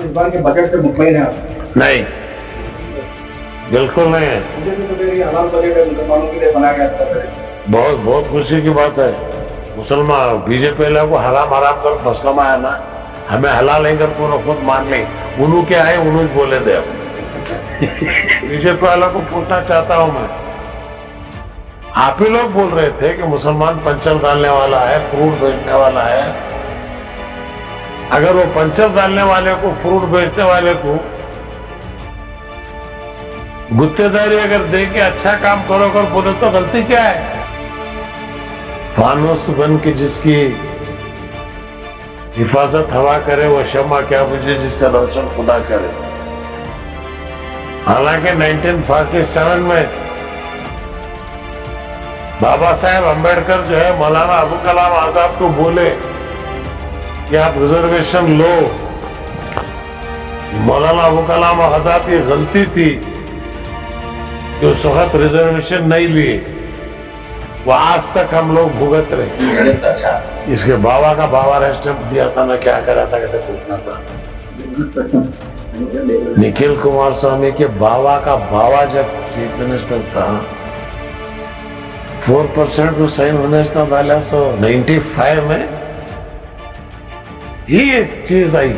इस बार के बजट से मुतमईन है आप? नहीं, बिल्कुल नहीं है। मुझे तो मेरी हलाल बजट है, मुसलमानों के लिए बनाया गया था बजट। बहुत बहुत खुशी की बात है। मुसलमान बीजेपी वाले को हराम हराम कर मसला आया ना, हमें हलाल नहीं कर को खुद मान ली उन्हों के आए उन्होंने बोले दे। अब बीजेपी वालों को पूछना चाहता हूं मैं, आप ही लोग बोल रहे थे कि मुसलमान पंचर डालने वाला है, फ्रूट बेचने वाला है। अगर वो पंचर डालने वाले को, फ्रूट बेचने वाले को गुत्तेदारी अगर दे के अच्छा काम करो कर बोले तो गलती क्या है? फानूस बन के जिसकी हिफाजत हवा करे वो शम्मा क्या बुझे जिससे रोशन खुदा करे। हालांकि 1947 में बाबा साहेब अंबेडकर जो है मौलाना अबुल कलाम आजाद को बोले कि आप रिजर्वेशन लो। मौलाना अबुल कलाम आजाद की गलती थी कि उस वक्त रिजर्वेशन नहीं लिए, वो आज तक हम लोग भुगत रहे। अच्छा, इसके बाबा का बाबा स्टैंप दिया था ना, क्या करा था कहते पूछना था। निखिल कुमार स्वामी के बाबा का बाबा जब चीफ मिनिस्टर था 4% को सही मिनिस्टर डाला, सो 95 में ये चीज आई।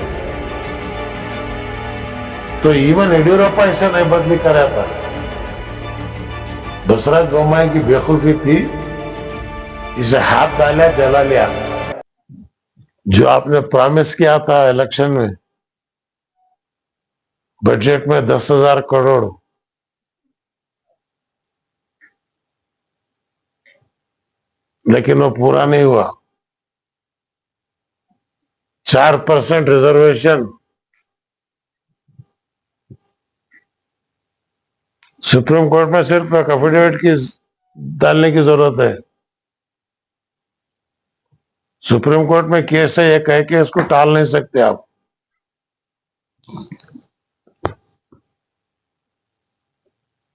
तो इवन येडियुरप्पा इसे नहीं बदली करा था। दूसरा गोमाई की बेवकूफी थी, इसे हाथ डाला जला लिया। जो आपने प्रॉमिस किया था इलेक्शन में बजट में 10,000 करोड़, लेकिन वो पूरा नहीं हुआ। 4% रिजर्वेशन सुप्रीम कोर्ट में सिर्फ एक एफिडेविट की डालने की जरूरत है। सुप्रीम कोर्ट में केस है, ये कह के इसको टाल नहीं सकते आप।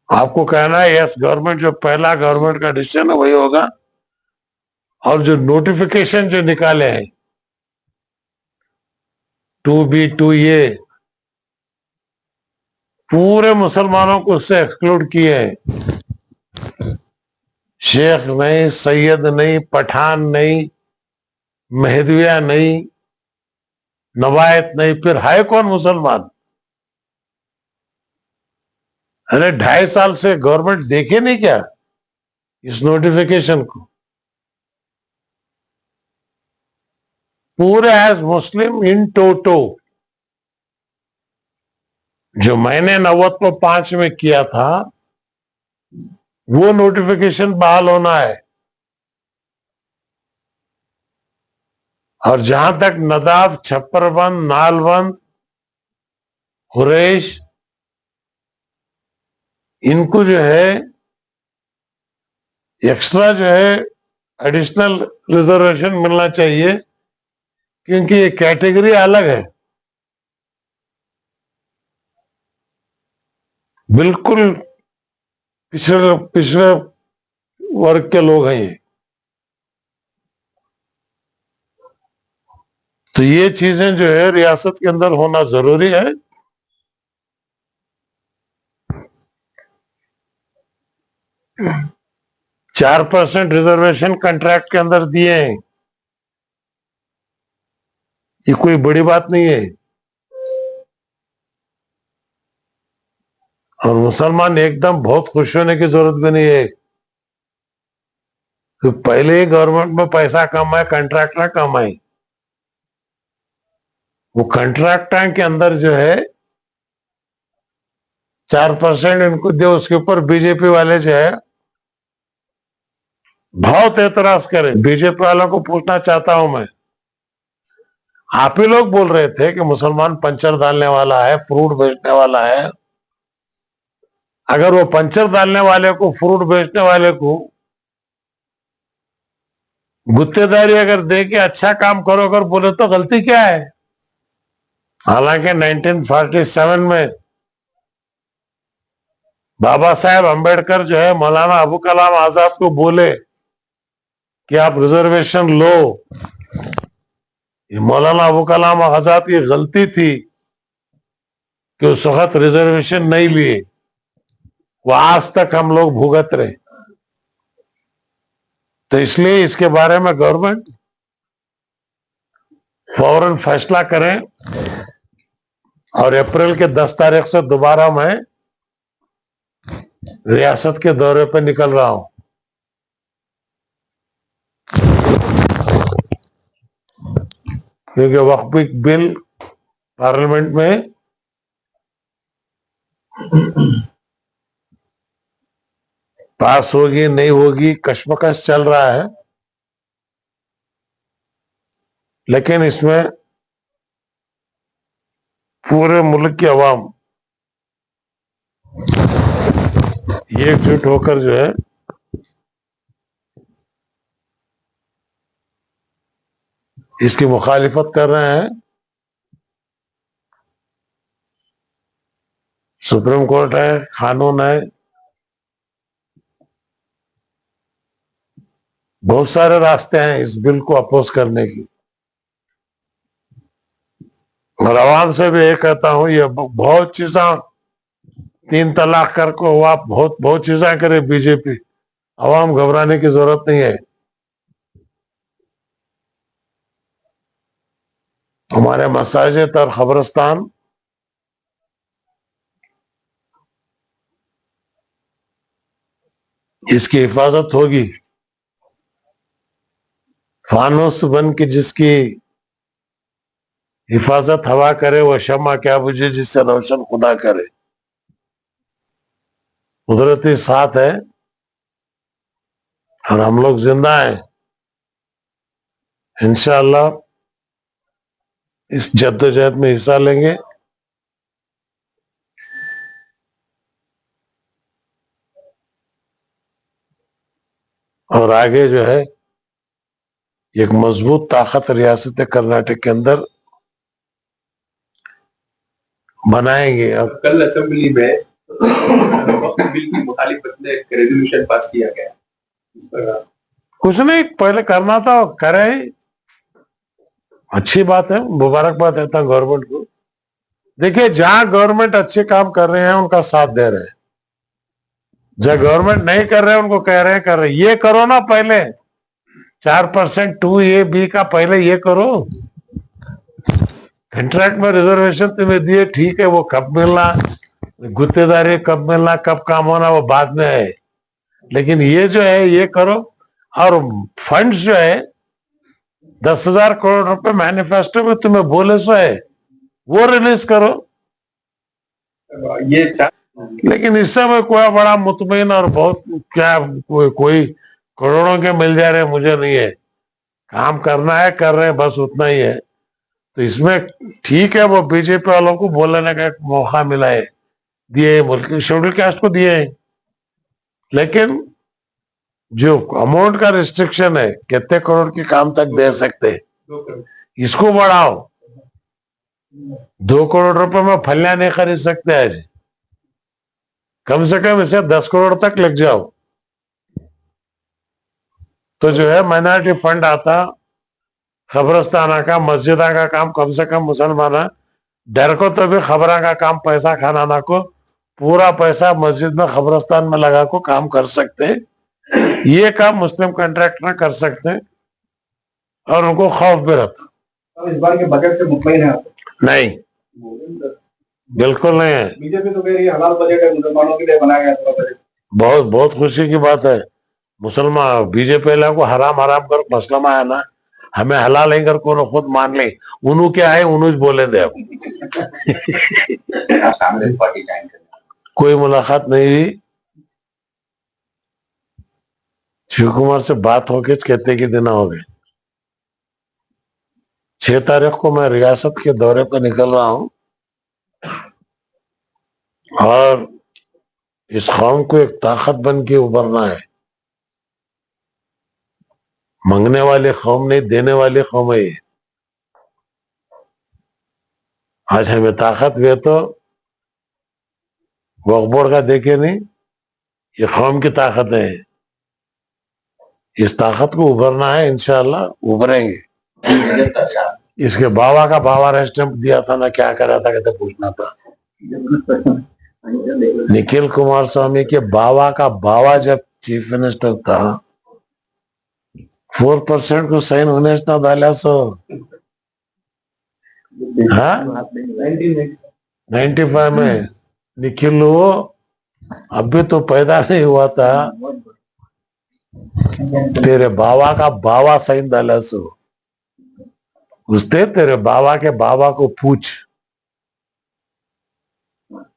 आपको कहना है यस, गवर्नमेंट जो पहला गवर्नमेंट का डिसीजन है वही होगा। और जो नोटिफिकेशन जो निकाले हैं 2B 2A पूरे मुसलमानों को उससे एक्सक्लूड किए हैं। शेख नहीं, सैयद नहीं, पठान नहीं, मेहदिया नहीं, नवायत नहीं, फिर है कौन मुसलमान? अरे 2.5 साल से गवर्नमेंट देखे नहीं क्या इस नोटिफिकेशन को? पूरे एज मुस्लिम इन टोटो जो मैंने 90/5 में किया था वो नोटिफिकेशन बहाल होना है। और जहां तक नदाफ, छप्परबंद, नालबंद, हुरैश, इनको जो है एक्स्ट्रा जो है एडिशनल रिजर्वेशन मिलना चाहिए, क्योंकि ये कैटेगरी अलग है, बिल्कुल पिछड़े पिछड़े वर्ग के लोग हैं ये। तो ये चीजें जो है रियासत के अंदर होना जरूरी है। हम्म। 4% रिजर्वेशन कॉन्ट्रैक्ट के अंदर दिए हैं, ये कोई बड़ी बात नहीं है। और मुसलमान एकदम बहुत खुश होने की जरूरत भी नहीं है, तो पहले ही गवर्नमेंट में पैसा कम है, कॉन्ट्रैक्टर कम है। वो कॉन्ट्रैक्टर के अंदर जो है 4% इनको दे, उसके ऊपर बीजेपी वाले जो है बहुत एतराज करें। बीजेपी वालों को पूछना चाहता हूं मैं, आप ही लोग बोल रहे थे कि मुसलमान पंचर डालने वाला है, फ्रूट बेचने वाला है। अगर वो पंचर डालने वाले को, फ्रूट बेचने वाले को गुत्तेदारी अगर दे के अच्छा काम करो अगर बोले तो गलती क्या है? हालांकि 1947 में बाबा साहेब अंबेडकर जो है मौलाना अबुल कलाम आजाद को बोले कि आप रिजर्वेशन लो। ये मौलाना अबुल कलाम आजाद की गलती थी कि उस वक्त रिजर्वेशन नहीं लिए, वो आज तक हम लोग भुगत रहे। तो इसलिए इसके बारे में गवर्नमेंट फौरन फैसला करें और अप्रैल के 10 तारीख से दोबारा मैं रियासत के दौरे पर निकल रहा हूं। क्योंकि वक्फ बिल पार्लियामेंट में पास होगी नहीं होगी कश्मकश चल रहा है, लेकिन इसमें पूरे मुल्क की आवाम एकजुट होकर जो है इसकी मुखालिफत कर रहे हैं। सुप्रीम कोर्ट है, कानून है, बहुत सारे रास्ते हैं इस बिल को अपोज करने की। और आवाम से भी ये कहता हूं, ये बहुत चीजें 3 तलाक कर को हुआ, बहुत बहुत चीजें करे बीजेपी, आवाम घबराने की जरूरत नहीं है। हमारे मसाजिद और खबरस्तान इसकी हिफाजत होगी। फानूस बन के जिसकी हिफाजत हवा करे, वो शम्मा क्या बुझे जिससे रोशन खुदा करे। कुदरती साथ है और हम लोग जिंदा हैं। इंशाअल्लाह इस जद्दोजहद में हिस्सा लेंगे। और आगे जो है एक मजबूत ताकत रियासत कर्नाटक के अंदर बनाएंगे। अब कल असेंबली में वक्फ बिल की मुखालिफत में एक रेजोल्यूशन पास किया गया, इस पर कुछ नहीं, पहले करना था करे ही, अच्छी बात है, मुबारकबाद देता हूं गवर्नमेंट को। देखिए, जहां गवर्नमेंट अच्छे काम कर रहे हैं उनका साथ दे रहे हैं, जहां गवर्नमेंट नहीं कर रहे हैं उनको कह रहे हैं कर रहे हैं। ये करो ना, पहले 4% 2A-B का पहले ये करो। कंट्रैक्ट में रिजर्वेशन तुम्हें दिए, ठीक है, वो कब मिलना, गुत्तेदारी कब मिलना, कब काम होना, वो बाद में है। लेकिन ये जो है ये करो। और फंड्स जो है 10,000 करोड़ रुपए मैनिफेस्टो में तुम्हें बोले सो है, वो रिलीज करो। ये लेकिन इस समय कोई बड़ा मुतमईन और बहुत क्या कोई करोड़ों के मिल जा रहे मुझे नहीं है। काम करना है, कर रहे हैं, बस उतना ही है। तो इसमें ठीक है, वो बीजेपी वालों को बोलने का एक मौका मिला है, दिए मुल्क शेड्यूल कास्ट को दिए हैं। लेकिन जो अमाउंट का रिस्ट्रिक्शन है, कितने करोड़ के काम तक दे सकते, 2 करोड़ इसको बढ़ाओ। 2 करोड़ रुपए में फलियां नहीं खरीद सकते आज, कम से कम इसे 10 करोड़ तक लग जाओ। तो जो है माइनॉरिटी फंड आता, खबरस्ताना का, मस्जिदा का काम, कम से कम मुसलमान डर को तो भी खबरा का काम, पैसा खाना ना को पूरा पैसा मस्जिद में खबरस्तान में लगा को काम कर सकते हैं। ये काम मुस्लिम कॉन्ट्रैक्टर कर सकते हैं और उनको खौफ भी रहता। अब इस बार के बजट से मुतमईन है आप? नहीं, बिल्कुल नहीं है। बीजेपी तो कह रही है हलाल बजट है, मुसलमानों के लिए बनाया गया था बजट। बहुत बहुत खुशी की बात है। मुसलमान बीजेपी को हराम हराम कर मसला में आया ना, हमें हलाल नहीं कर को खुद मान ले, उन्हों क्या है उन्होंने बोले दे। अब कांग्रेस पार्टी ज्वाइन कर कोई मुलाकात नहीं हुई। शिव कुमार से बात होके कहते कि दिन हो गए। 6 तारीख को मैं रियासत के दौरे पर निकल रहा हूं और इस कौम को एक ताकत बन के उभरना है। मांगने वाली कौम नहीं, देने वाली कौम है। आज हमें ताकत भी तो वक्फ बोर्ड का देखे नहीं, ये कौम की ताकत है। इस ताकत को उभरना है, इंशाअल्लाह उभरेंगे। अच्छा इसके बाबा का बाबा स्टैंप दिया था ना, क्या करा था, कहते पूछना था। निखिल कुमारस्वामी के बाबा का बाबा जब चीफ मिनिस्टर था 4% को सैन होने झाल्या सो हाँ 95 में निखिल वो अभी तो पैदा नहीं हुआ था तेरे बाबा का बाबा सैन झाल्या सो उसने तेरे बाबा के बाबा को पूछ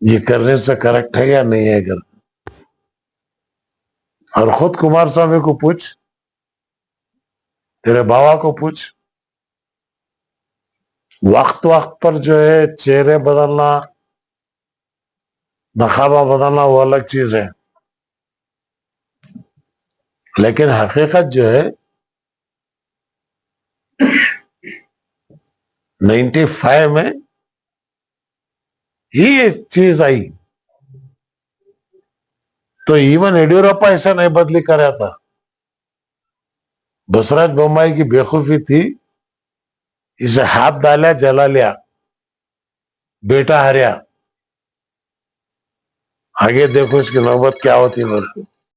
ये करने से करेक्ट है या नहीं है कर और खुद कुमार स्वामी को पूछ तेरे बाबा को पूछ वक्त वक्त पर जो है चेहरे बदलना नकाबा बदलना वो अलग चीज है लेकिन हकीकत जो है 95 में ही चीज आई तो इवन येडियुरप्पा ऐसा नहीं बदली करा था बसराज बोम्माई की बेवकूफी थी इसे हाथ डाला जला लिया बेटा हरिया आगे देखो इसकी नौबत क्या होती है